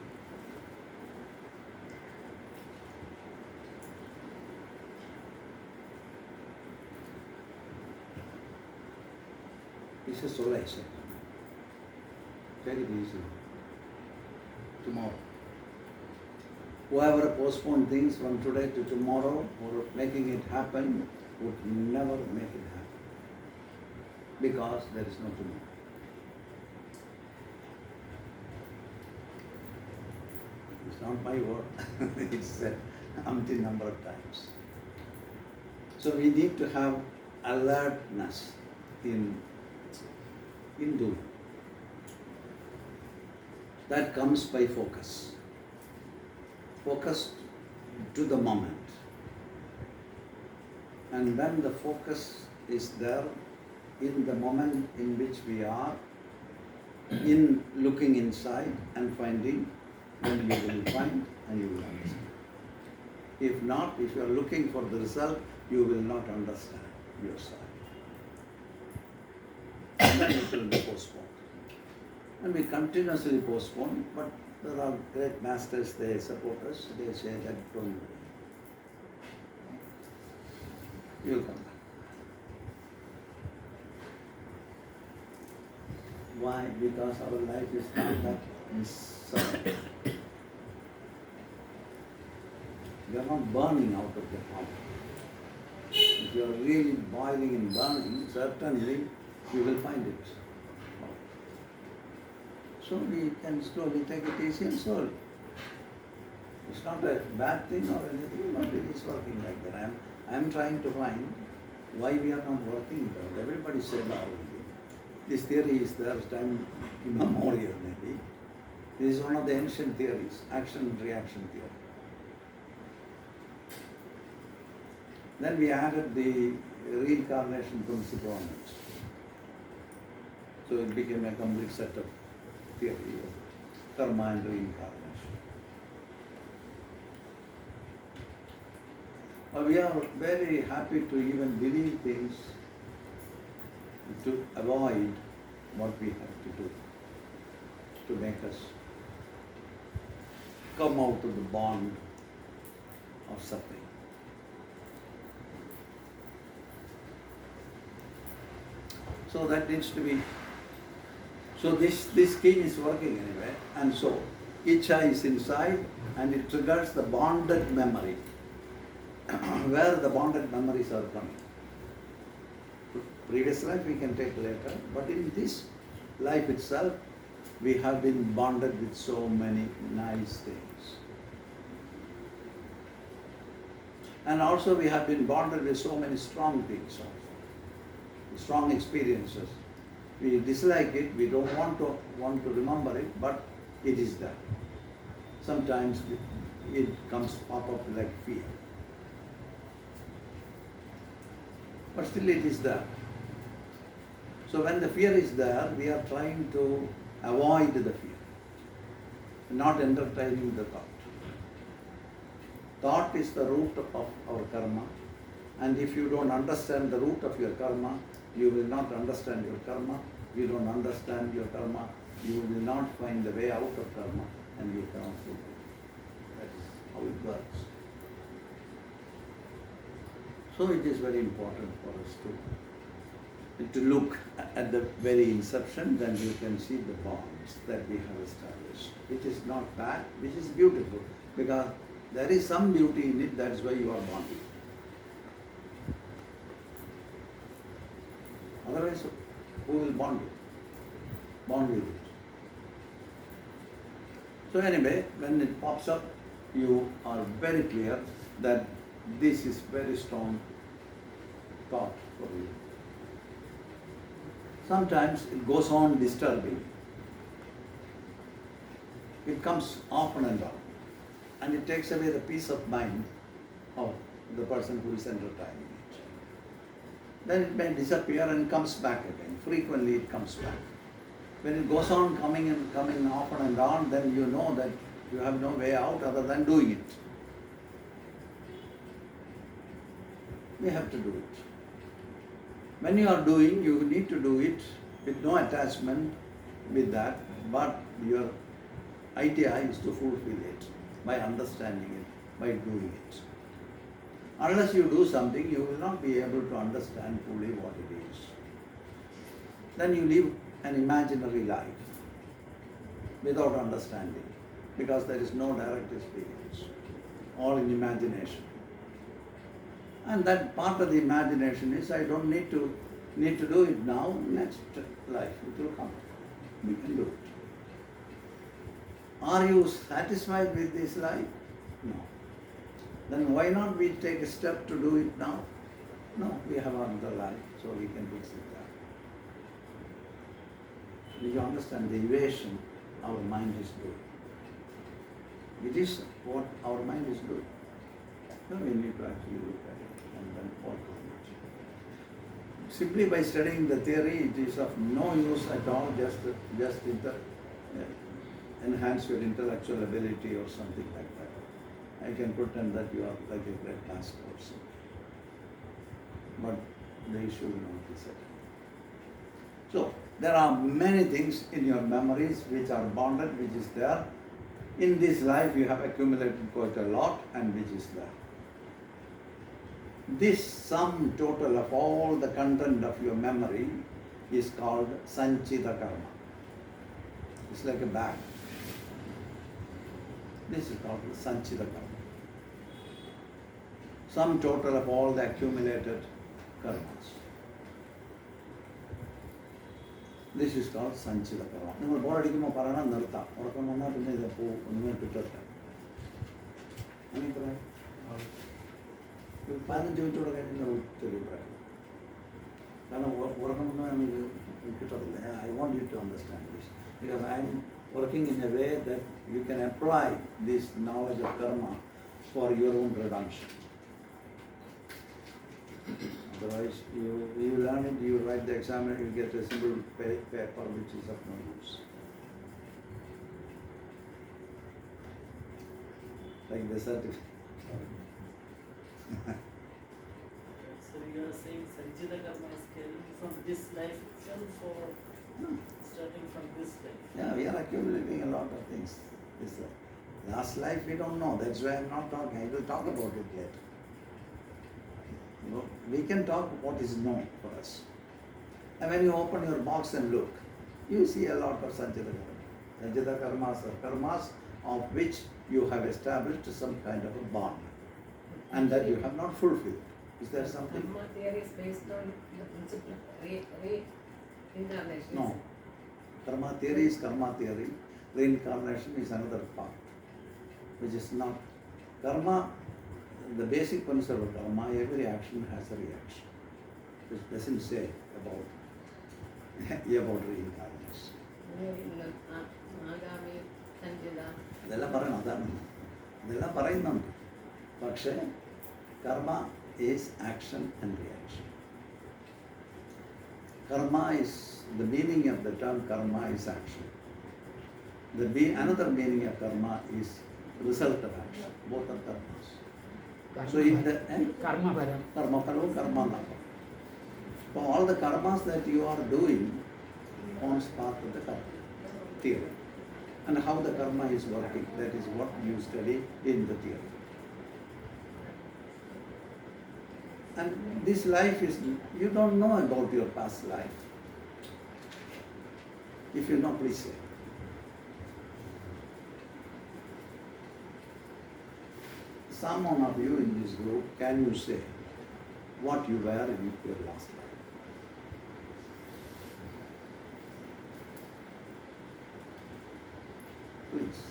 It's a solution. Take it easy. Tomorrow. Whoever postpone things from today to tomorrow or making it happen would never make it happen. Because there is no tomorrow. It's not my word. It's said umpteen number of times. So we need to have alertness in doing. That comes by focus. Focus to the moment. And when the focus is there in the moment in which we are, in looking inside and finding, then you will find and you will understand. If not, if you are looking for the result, you will not understand yourself. And then it will be postponed. And we continuously postpone, but there are great masters, they support us, they say that don't worry. You will come back. Why? Because our life is not that simple. We are not burning out of the problem. If you are really boiling and burning, certainly you will find it. So we can slowly take it easy and slowly. It's not a bad thing or anything, but it is working like that. I am trying to find why we are not working it out. Everybody said already. This theory is there, time immemorial maybe. This is one of the ancient theories, action and reaction theory. Then we added the reincarnation principle on it. So it became a complete set of theory of karma and reincarnation. We are very happy to even believe things to avoid what we have to do to make us come out of the bond of suffering. So that needs to be. So this scheme is working anyway, and so Icha is inside and it triggers the bonded memory, where the bonded memories are coming. Previous life we can take later, but in this life itself, we have been bonded with so many nice things. And also we have been bonded with so many strong things also, strong experiences. We dislike it, we don't want to remember it, but it is there. Sometimes it comes pop up like fear. But still it is there. So when the fear is there, we are trying to avoid the fear, not entertaining the thought. Thought is the root of our karma, and if you don't understand the root of your karma, you will not understand your karma. You don't understand your karma, you will not find the way out of karma, and you cannot fulfill it. That is how it works. So it is very important for us to look at the very inception, then you can see the bonds that we have established. It is not bad, which is beautiful, because there is some beauty in it, that's why you are bonded. Otherwise, who will bond you? Bond with it. So anyway, when it pops up, you are very clear that this is very strong thought for you. Sometimes it goes on disturbing. It comes often and on. And it takes away the peace of mind of the person who is entertaining it. Then it may disappear and comes back again. Frequently it comes back. When it goes on coming often and on, then you know that you have no way out other than doing it. We have to do it. When you are doing, you need to do it with no attachment with that, but your idea is to fulfill it by understanding it, by doing it. Unless you do something, you will not be able to understand fully what it is. Then you live an imaginary life without understanding, because there is no direct experience, all in imagination. And that part of the imagination is, I don't need to do it now, next life it will come. We can do it. Are you satisfied with this life? No. Then why not we take a step to do it now? No, we have another life, so we can fix it there. Did you understand the evasion our mind is doing? It is what our mind is doing. Then we need to actually look at it and then work on it. Simply by studying the theory, it is of no use at all, just enhance your intellectual ability or something like that. I can pretend that you are like a great master person. But the issue will not be settled. So, there are many things in your memories which are bonded, which is there. In this life you have accumulated quite a lot and which is there. This sum total of all the content of your memory is called Sanchita Karma. It's like a bag. This is called Sanchita Karma. Sum total of all the accumulated karmas. This is called Sanchita Karma. നിങ്ങൾ ബോറടിക്കുമ്പോൾ പറയണം നിർത്താം. ഉറക്കം വന്നാൽ പിന്നെ ഇത് ഒന്നുമേ കിട്ടട്ടെ. അങ്ങനെ പറയാം. 15 മിനിറ്റോടെ കഴിഞ്ഞ ഒത്തിരി പറയാം. കാരണം ഉറക്കം വന്നാൽ നമുക്ക് കിട്ടത്തില്ല. I want you to understand this. Because I am working in a way that you can apply this knowledge of karma for your own redemption. Otherwise, you learn it, you write the exam, and you get a simple paper which is of no use. Like the certificate. So you are saying Sanchita Karma is carrying from this life itself or starting from this life? Yeah, we are accumulating a lot of things. This last life we don't know, that's why I am not talking. I will talk about it later. You know, we can talk what is known for us. And when you open your box and look, you see a lot of Sanchita Karma. Sanchita Karmas are karmas of which you have established some kind of a bond and that you have not fulfilled. Is there something? Karma theory is based on the principle of reincarnation. No. Karma theory is karma theory. Reincarnation is another part, which is not. Karma, the basic concept of karma, every action has a reaction. It doesn't say about reincarnation. Agami, Sanchita. ഇതെല്ലാം പറയണം അതാണ് ഇതെല്ലാം പറയുന്നുണ്ട് പക്ഷേ karma is action and reaction karma is the meaning of the term karma is action another meaning of karma is result of action, both are karmas. So in the Karma param. karma phalam karma napa. So all the karmas that you are doing forms part of the karma theory. And how the karma is working, that is what you study in the theory. And this life is, you don't know about your past life. If you know, please say. Someone of you in this group, can you say what you were in your last life? Please.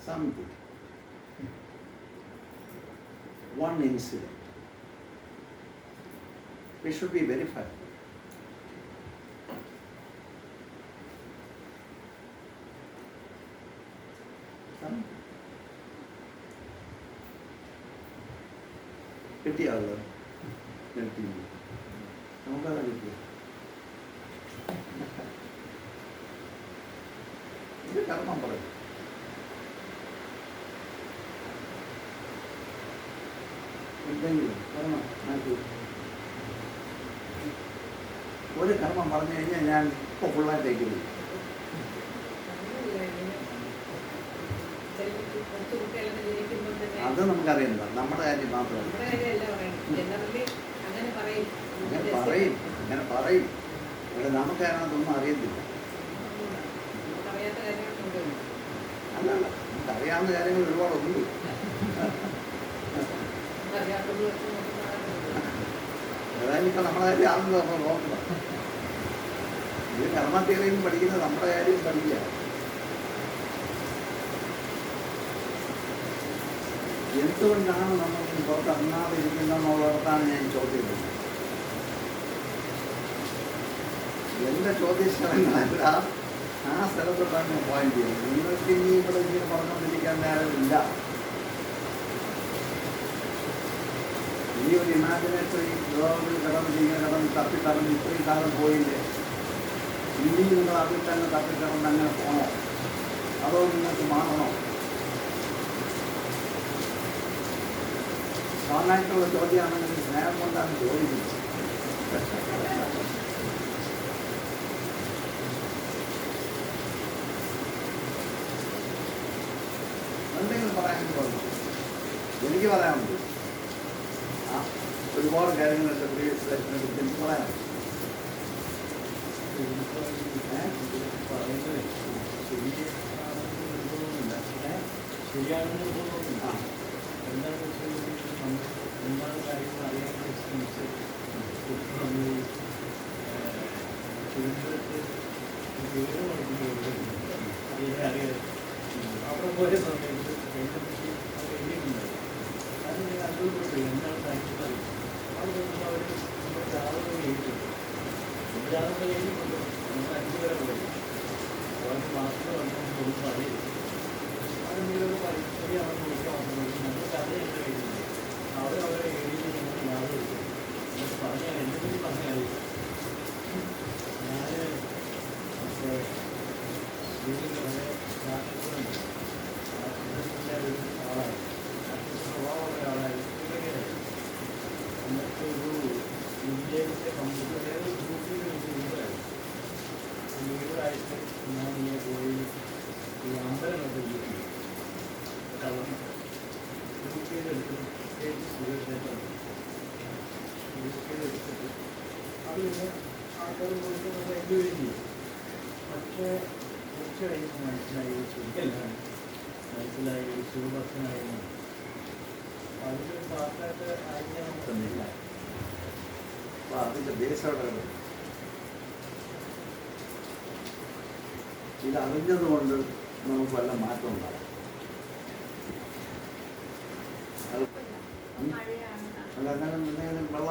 Something. One incident. We should be verified. കിട്ടിയാളോ കിട്ടി നമുക്കതാ കിട്ടിയ ഇത് കർമ്മം പറയും. എന്തെങ്കിലും കർമ്മം മാറ്റി ഒരു കർമ്മം പറഞ്ഞു കഴിഞ്ഞാൽ ഞാൻ ഇപ്പോൾ ഫുള്ളായിട്ടേക്ക് പോയി. അത് നമുക്കറിയണ്ട, നമ്മുടെ കാര്യം മാത്രമല്ല. അങ്ങനെ പറയും ഇവിടെ നമുക്കതിനകത്തൊന്നും അറിയത്തില്ല. അല്ലല്ല, നമുക്കറിയാവുന്ന കാര്യങ്ങൾ ഒരുപാടുണ്ട്. ഏതായാലും ഇപ്പം നമ്മുടെ കാര്യം ആണെന്ന് നമ്മൾ നോക്കുക. ഇത് കർമ്മ തിയറിയിൽ പഠിക്കുന്നത് നമ്മുടെ കാര്യം പഠിക്കുക. എന്തുകൊണ്ടാണ് നമ്മൾ പുറത്തിറങ്ങാതിരിക്കുന്നതെന്നുള്ളിടത്താണ് ഞാൻ ചോദ്യം. എൻ്റെ ചോദ്യസ്ഥലങ്ങളല്ല ആ സ്ഥലത്തോട്ടാണ് ഞാൻ പോയിന്റ് ചെയ്യുന്നത്. നിങ്ങൾക്ക് ഇനി ഇവിടെ ഇങ്ങനെ പറഞ്ഞുകൊണ്ടിരിക്കാൻ നേരമില്ല. ഈ ഒരു ഇമാജിനേറ്ററി ലോകത്തിൽ കിടന്ന് തപ്പിത്തറന്ന് ഇത്രയും കാലം പോയില്ലേ, ഇനി നിങ്ങൾ അതിൽ തന്നെ തപ്പിത്തറന്ന് അങ്ങനെ പോകണോ, അതോ നിങ്ങൾക്ക് മാറണോ? സ്ട്രോങ്ങായിട്ടുള്ള ചോദ്യമാണെങ്കിൽ സ്നേഹം കൊണ്ടാണ് ചോദിക്കുന്നത്. എന്തെങ്കിലും പറയാമെങ്കിൽ പറഞ്ഞു. എനിക്ക് പറയാനുണ്ട്. ആ ഒരുപാട് കാര്യങ്ങളൊക്കെ പ്രീവിയസിനെ കുറിച്ച് എനിക്ക് പറയാം. ശരിയാണെന്ന് തോന്നുന്നില്ല. എന്താണെന്ന് വെച്ചാൽ എന്താണ് കാര്യങ്ങൾ അറിയാനുള്ള എക്സ്പീരിയൻസ് ചുരുക്കത്തിൽ അറിയാം. അവിടെ പോയ സമയത്ത് അതിനെപ്പറ്റി അവർ എഴുതിയിട്ടുണ്ടായി. അത് ഞാൻ അനുഭവപ്പെട്ടു. എന്താണ് പ്രാക്ടീസ് അറിയാം. അവിടെ നോക്കുമ്പോൾ അവർ നമ്മുടെ ജാതകം എഴുതിയിട്ടുണ്ട്. നമ്മുടെ ജാതകം എഴുതിയിട്ടുണ്ട്. നമ്മൾ 5 പേരെ പോയി അവർക്ക് മാത്രമേ ഒന്നും അറിയില്ല. അതെന്തെങ്കിലും ശരിയാണെന്ന് നോക്കാൻ നമ്മൾ കഥ എഴുതി എഴുതുന്നത് അവരെ എഴുതി ഞങ്ങൾ യാതൊരു പറഞ്ഞാൽ എന്തെങ്കിലും പറഞ്ഞാൽ ഞാൻ മറ്റേ ജീവിതത്തിൽ വളരെ രാഷ്ട്രീയമുണ്ട്. രാഷ്ട്രീയത്തിൻ്റെ ഒരു ആളായി, രാഷ്ട്രീയ സ്വഭാവമുള്ള ആളായി. എന്നിട്ട് ഒരു ഇന്ത്യയിലത്തെ കമ്പ്യൂട്ടർ ഗ്രൂപ്പിൽ ലീഡറായിട്ട് ഞാൻ ഈ പോയി ഈ അമ്പലമൊക്കെ ഗ്രൂപ്പ് എടുത്തിട്ട് എടുത്തിട്ട് അത് പിന്നെ ആൾക്കാർ പോയിട്ട് നമ്മൾ എൻജോയ് ചെയ്യും. പക്ഷേ കുറച്ച് കഴിഞ്ഞ് മനസ്സിലായി ശരിക്കല്ലാണ്, മനസ്സിലായി ശിവഭക്തനായിരുന്നു. അതിന് പാർട്ടായിട്ട് ആയിരിക്കാൻ നമുക്ക് തന്നില്ല. അപ്പോൾ അതിൻ്റെ ബേസോടെ ഇത് അറിഞ്ഞതുകൊണ്ട് നമുക്ക് വല്ല മാറ്റം ഉണ്ടാകും. അല്ല, അങ്ങനെ വെള്ളം